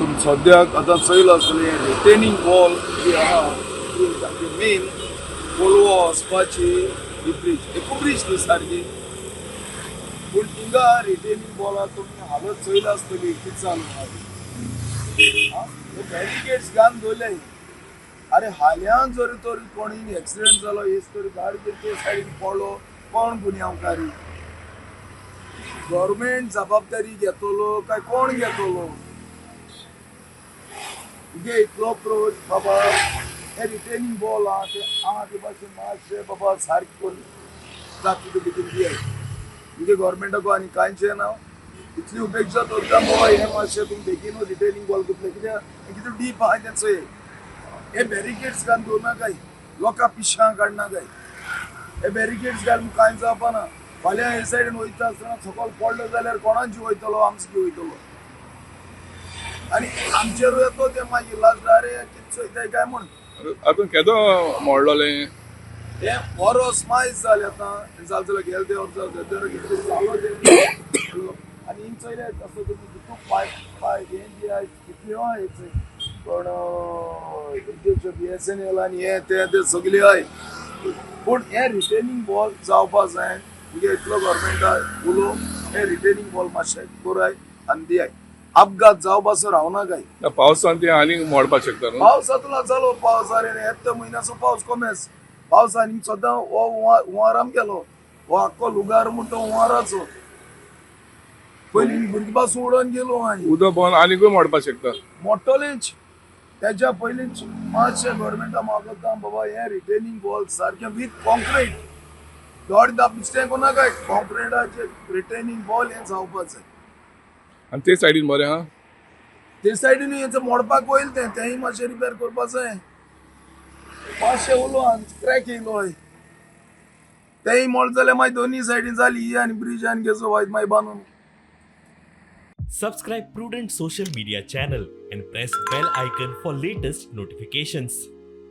सद्याक आतां चैल आसतलें रिटेनिंग वॉल जी आहा ती तांची मेन कोलवो वचपाची ही ब्रीज एकू ब्रीज न्ही सारकी पूण थिंगा रिटेनिंग वॉला तुमी हालत चैल आसतली कितें चालू बॅरिकेड्स घालून दवरले अरे हाल्यान जरी तरी कोणी एक्सिडेंट जालो हेच तरी गाडी जर ते सायडीन पडलो कोण गुन्यांवकारी गव्हर्मेंट जबाबदारी घेतलो काय कोण घेतलो तुगे इतलो प्रोच बाबा हे रिटेनिंग बॉल आहा ते भाशेन मातशें बाबा सारकें करून जाता भितर दियात तुगे गव्हर्मेंटाक आनी कांयचें ना इतली उपेक्षा दवरता बाबा हे मातशें तुमी बेगीन रिटेनिंग बॉल घेतले कित्याक कितें डीप आहा तें चोय हे बॅरिकेड्स घालून दवरनाकाय लोकां पिश्यां काडनाकाय हे बॅरिकेड्स घालून कांय जावपाना फाल्यां हे सायडीन वयता आसतना सकयल पडलो जाल्यार कोणाक जीव वयतलो आमचो जीव वयतलो आनी आमचेर येतो ते मागीर लास्ट अरे कितें चोयताय काय म्हण हातून केदो मोडलोलें हे वरोस मायज जालें आतां जालें जाल्यार गेले ते वर्स कितें जालो ते आनी हिंग चोयले तसो तुमी कितू पाय हें दियात कितल्यो आहाय पण BSNL आनी हे ते सगळे आहाय पूण हे रिटेनिंग वॉल जावपा जाय तुगे इतलो गव्हर्मेंटा उलो हे रिटेनिंग वॉल मातशें कोराय आनी दियाय अपघात जावपाचो रावना काय पावसान ते आनीक मोडपाक शकता न्हू पावसातलो जालो पावस अरे येत्या म्हयन्याचो पावस कमेस पावसानी सद्दां हो हुंवाराम गेलो हो आख्खो लुगार म्हणटा हुंवाराचो पयलीं भुरगीं पासून उडोवन गेलो हांवें उदक पळोवन आनीकूय मोडपाक शकता मोडटलेंच तेच्या पयलींच मातशें गव्हर्मेंटा मागता बाबा हे रिटेनिंग वॉल सारकें वीथ कॉन्क्रीट थोडे दा मिस्टेक नाका कॉन्क्रिटाचें रिटेनिंग वॉल हें जावपाक जाय आनी ते सायडीन बरें आहा ते सायडीन हें मोडपाक वयल तेंय मातशें रिपेर करपाक जाय मातशें उलो आनी क्रॅक येयलो हय तेंय मोड जाल्यार मागीर दोनी सायडीन जाली ही आनी ब्रिज आनी घेचो वायट मागीर बांदून Subscribe Prudent social media channel and press bell icon for latest notifications.